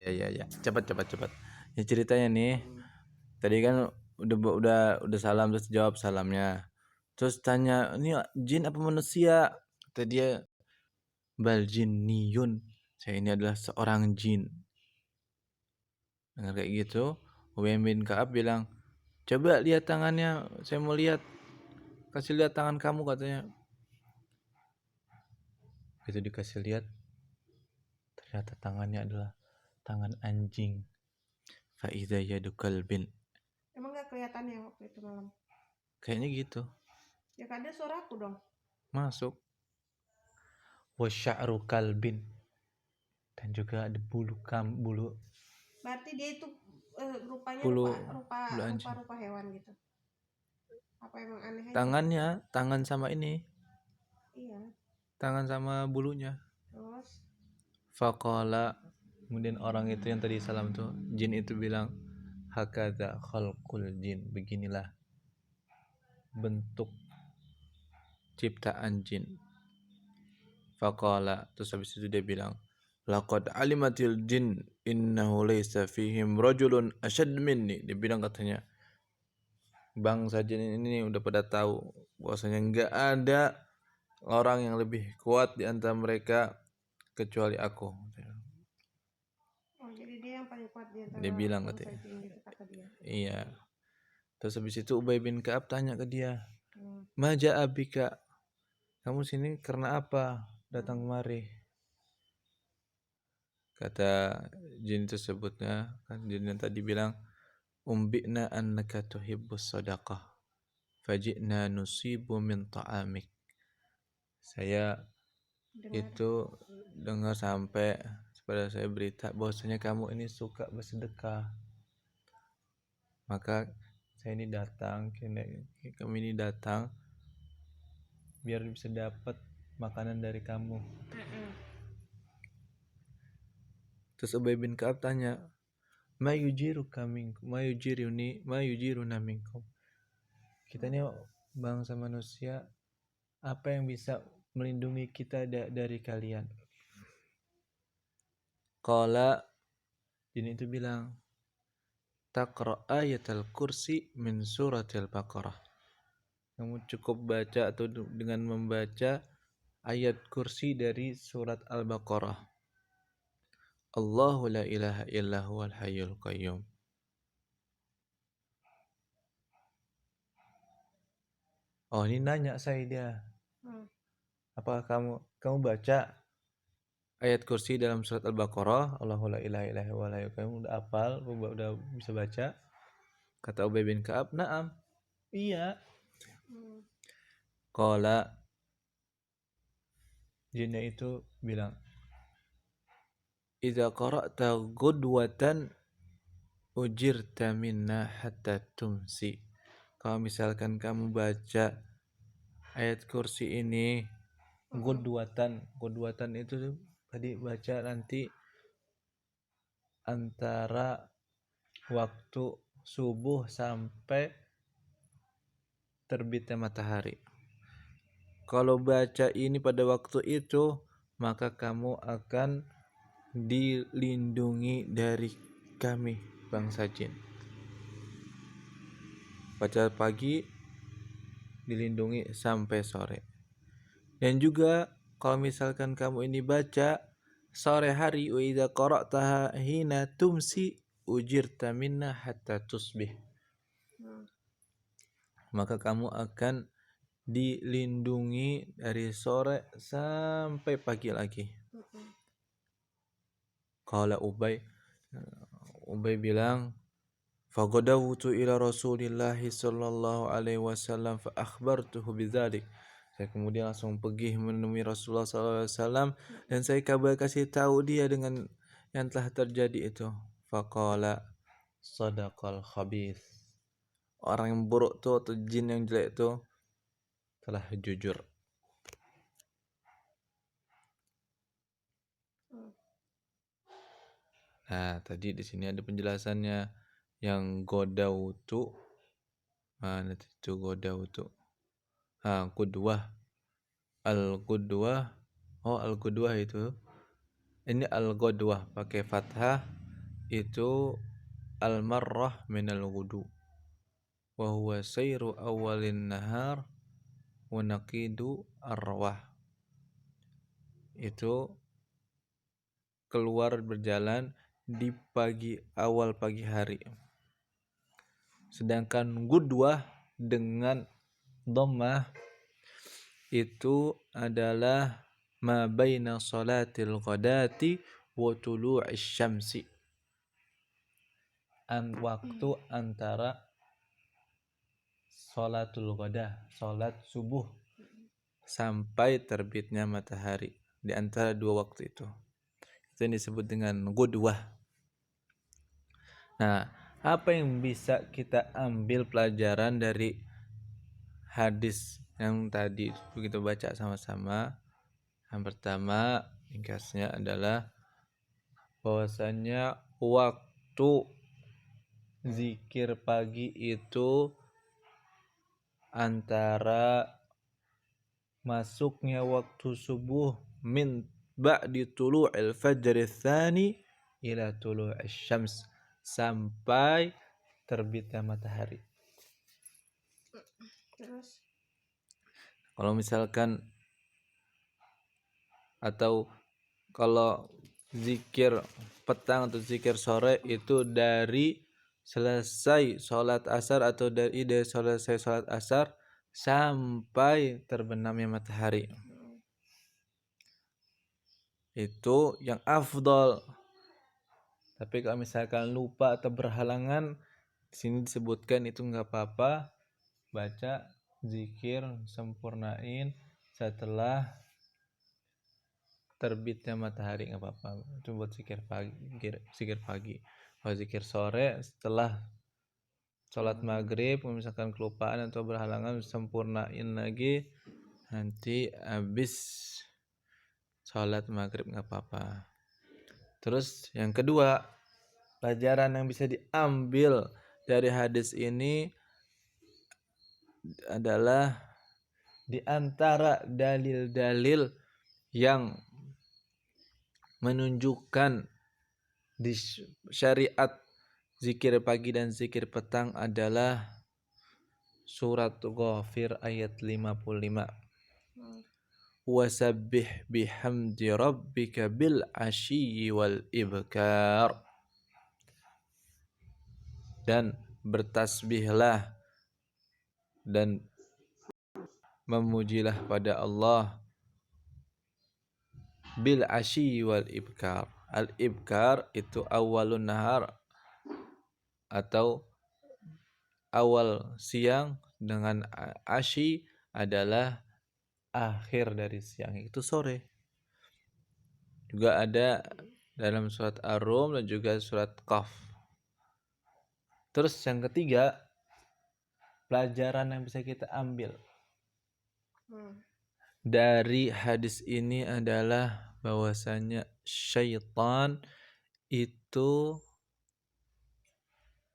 Ya. Cepat. Ya ceritanya nih, tadi kan udah salam terus jawab salamnya. Terus tanya, "Ini jin apa manusia?" Kata dia, "Bal jinniyun." Saya ini adalah seorang jin. Dengar kayak gitu, Ubay bin Ka'ab bilang, "Coba lihat tangannya, saya mau lihat. Kasih lihat tangan kamu," katanya. Itu dikasih lihat, ternyata tangannya adalah tangan anjing. Fa idza yadu kalbin. Emang gak kelihatan ya waktu itu malam? Kayaknya gitu. Ya kan ada suara aku dong. Masuk. Wa sya'ru kalbin. Dan juga ada bulu. Berarti dia itu rupanya Bulu anjing. rupa hewan gitu. Apa emang aneh aja? Tangannya, tangan sama ini. Iya. Tangan sama bulunya. Terus Faqala, kemudian orang itu yang tadi salam tuh, jin itu bilang, hakadza khalqul jin, beginilah bentuk ciptaan jin. Faqala, terus habis itu dia bilang, laqad alimatil jin innahu laysa fihim rajulun ashad minni. Dia bilang katanya, bangsa jin ini udah pada tahu bahwasanya enggak ada orang yang lebih kuat di antara mereka kecuali aku. oh jadi dia yang paling kuat di antara Dia bilang bangsa katanya. jin gitu kata dia. Iya. Terus habis itu Ubay bin Ka'ab tanya ke dia, Hmm. "Maja abika? Kamu sini karena apa datang kemari?" Kata jin tersebutnya, kan jin yang tadi bilang, "Umbikna annaka tuhibbus sadaqah, faji'na nusibu min ta'amik." Saya Dengar. itu dengar sampai pada saya berita bahwasanya kamu ini suka bersedekah. Maka kami ini datang biar bisa dapat makanan dari kamu. Terus Ubay bin Ka'ab tanya, ma yujiruna minkum. Kita ini bangsa manusia, apa yang bisa melindungi kita dari kalian? Qala, jin itu bilang, taqra ayatul kursi min suratil baqarah. Kamu cukup baca atau dengan membaca ayat kursi dari surat Al-Baqarah. Allahu la ilaha illa huwal hayyul qayyum. Oh, ini nanya saya dia. Apakah kamu baca ayat kursi dalam surat Al-Baqarah? Allahu la ilaha illa huwal hayyul qayyum. Udah hafal, udah bisa baca? Kata Ubay bin Ka'ab, "Na'am." Iya. Qala, jinnya itu bilang, "Idza qara'ta ghudwatan ujirta minna hatta tumsi." Kalau misalkan kamu baca ayat kursi ini ghudwatan itu tadi baca nanti antara waktu subuh sampai terbitnya matahari. Kalau baca ini pada waktu itu, maka kamu akan dilindungi dari kami, bangsa jin. Baca pagi, dilindungi sampai sore. Dan juga kalau misalkan kamu ini baca sore hari, wa idza qara'taha hina tumsi ujirta minna hatta tusbih. Maka kamu akan dilindungi dari sore sampai pagi lagi. Qala Ubay bilang, faqadawtu ila Rasulillah sallallahu alaihi wasallam fa akhbartuhu bidzalik. Saya kemudian langsung pergi menemui Rasulullah sallallahu alaihi wasallam dan saya kasih tahu dia dengan yang telah terjadi itu. Faqala sadaqal khabith. Orang yang buruk tuh atau jin yang jelek itu telah jujur. Nah, tadi di sini ada penjelasannya yang godautu. Mana itu godautu? Qudwah. Al-qudwah. Oh, al-qudwah itu. Ini al-qudwah pakai fathah, itu al-marrah minal wudu wa huwa sayru awalin nahar wa naqidu arwah. Itu keluar berjalan di awal pagi hari. Sedangkan gudwah dengan dhammah itu adalah ma baina salatil ghadati wa tulu'is syamsi. Waktu antara salatul ghadah, salat subuh, sampai terbitnya matahari. Di antara dua waktu itu yang disebut dengan gudwah. Nah, apa yang bisa kita ambil pelajaran dari hadis yang tadi begitu baca sama-sama? Yang pertama, ringkasnya adalah bahwasanya waktu zikir pagi itu antara masuknya waktu subuh min ba'di tulu'il fajr tsani ila tulu'is syams, sampai terbitnya matahari. Terus Kalau misalkan atau kalau zikir petang atau zikir sore itu dari selesai sholat asar atau dari selesai sholat asar sampai terbenamnya matahari. Itu yang afdol. Tapi kalau misalkan lupa atau berhalangan, di sini disebutkan itu nggak apa-apa, baca zikir sempurnain setelah terbitnya matahari, nggak apa-apa. Itu buat zikir pagi. Kalau zikir sore setelah sholat maghrib, kalau misalkan kelupaan atau berhalangan, sempurnain lagi nanti habis sholat maghrib, nggak apa-apa. Terus yang kedua, pelajaran yang bisa diambil dari hadis ini adalah di antara dalil-dalil yang menunjukkan di syariat zikir pagi dan zikir petang adalah surat Ghafir ayat 55. Wasabbih bihamdi rabbika bil ashiyyi wal ibkar. Dan bertasbihlah dan memujilah pada Allah bil ashiyyi wal ibkar. Al ibkar itu awalun nahar atau awal siang, dengan ashi adalah akhir dari siang, itu sore. Juga ada dalam surat Ar-Rum dan juga surat Qaf. Terus yang ketiga, pelajaran yang bisa kita ambil dari hadis ini adalah bahwasanya syaitan itu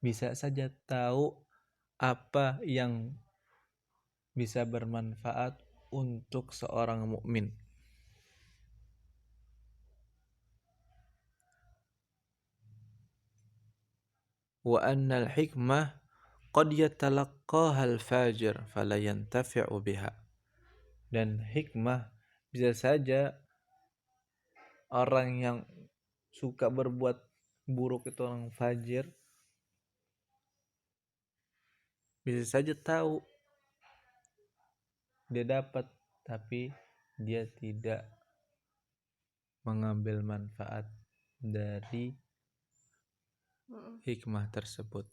bisa saja tahu apa yang bisa bermanfaat untuk seorang mukmin. Wa annal hikmah qad yatalaqqaha al-fajir fala yantafi'u biha. Dan hikmah bisa saja orang yang suka berbuat buruk itu orang fajir bisa saja tahu dia dapat, tapi dia tidak mengambil manfaat dari hikmah tersebut.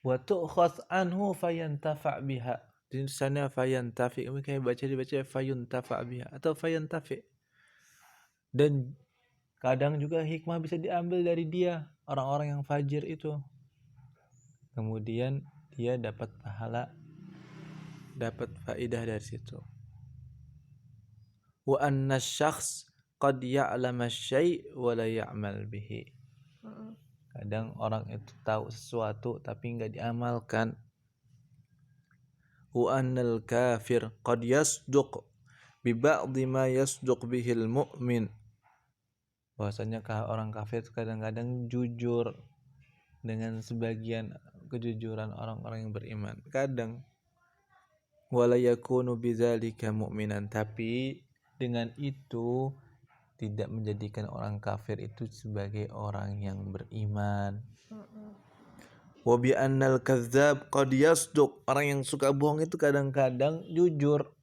Wa tu'khadh anhu fayantafa' biha. Di sana fayantafi, mungkin dibaca fayuntafa' biha atau fayantafi. Dan kadang juga hikmah bisa diambil dari dia, orang-orang yang fajir itu. Kemudian dia dapat pahala, dapat faidah dari situ. Wa anna syakhs qad ya'lama syai' wa la ya'mal bihi. Kadang orang itu tahu sesuatu tapi enggak diamalkan. Wa annal kafir qad yasduq bi ba'dhi ma yasduq bihil mu'min. bahwasanya orang kafir kadang-kadang jujur dengan sebagian kejujuran orang-orang yang beriman. Kadang wala yakunu bidzalika mu'minan, tapi dengan itu tidak menjadikan orang kafir itu sebagai orang yang beriman. Wa bi annal kadzdzab qad yasduq, orang yang suka bohong itu kadang-kadang jujur.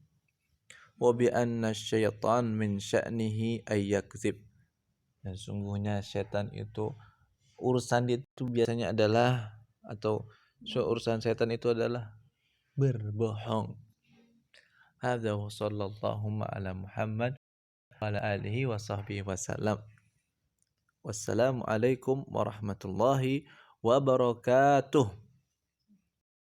Wa bi anna syaitan min sya'nihi ay yakdzib, dan sungguhnya setan itu urusan dia itu biasanya adalah, atau urusan setan itu adalah berbohong. Hadza wa sallallahu ala Muhammad wa ala alihi wa sahbihi wasallam. Wassalamualaikum warahmatullahi wabarakatuh.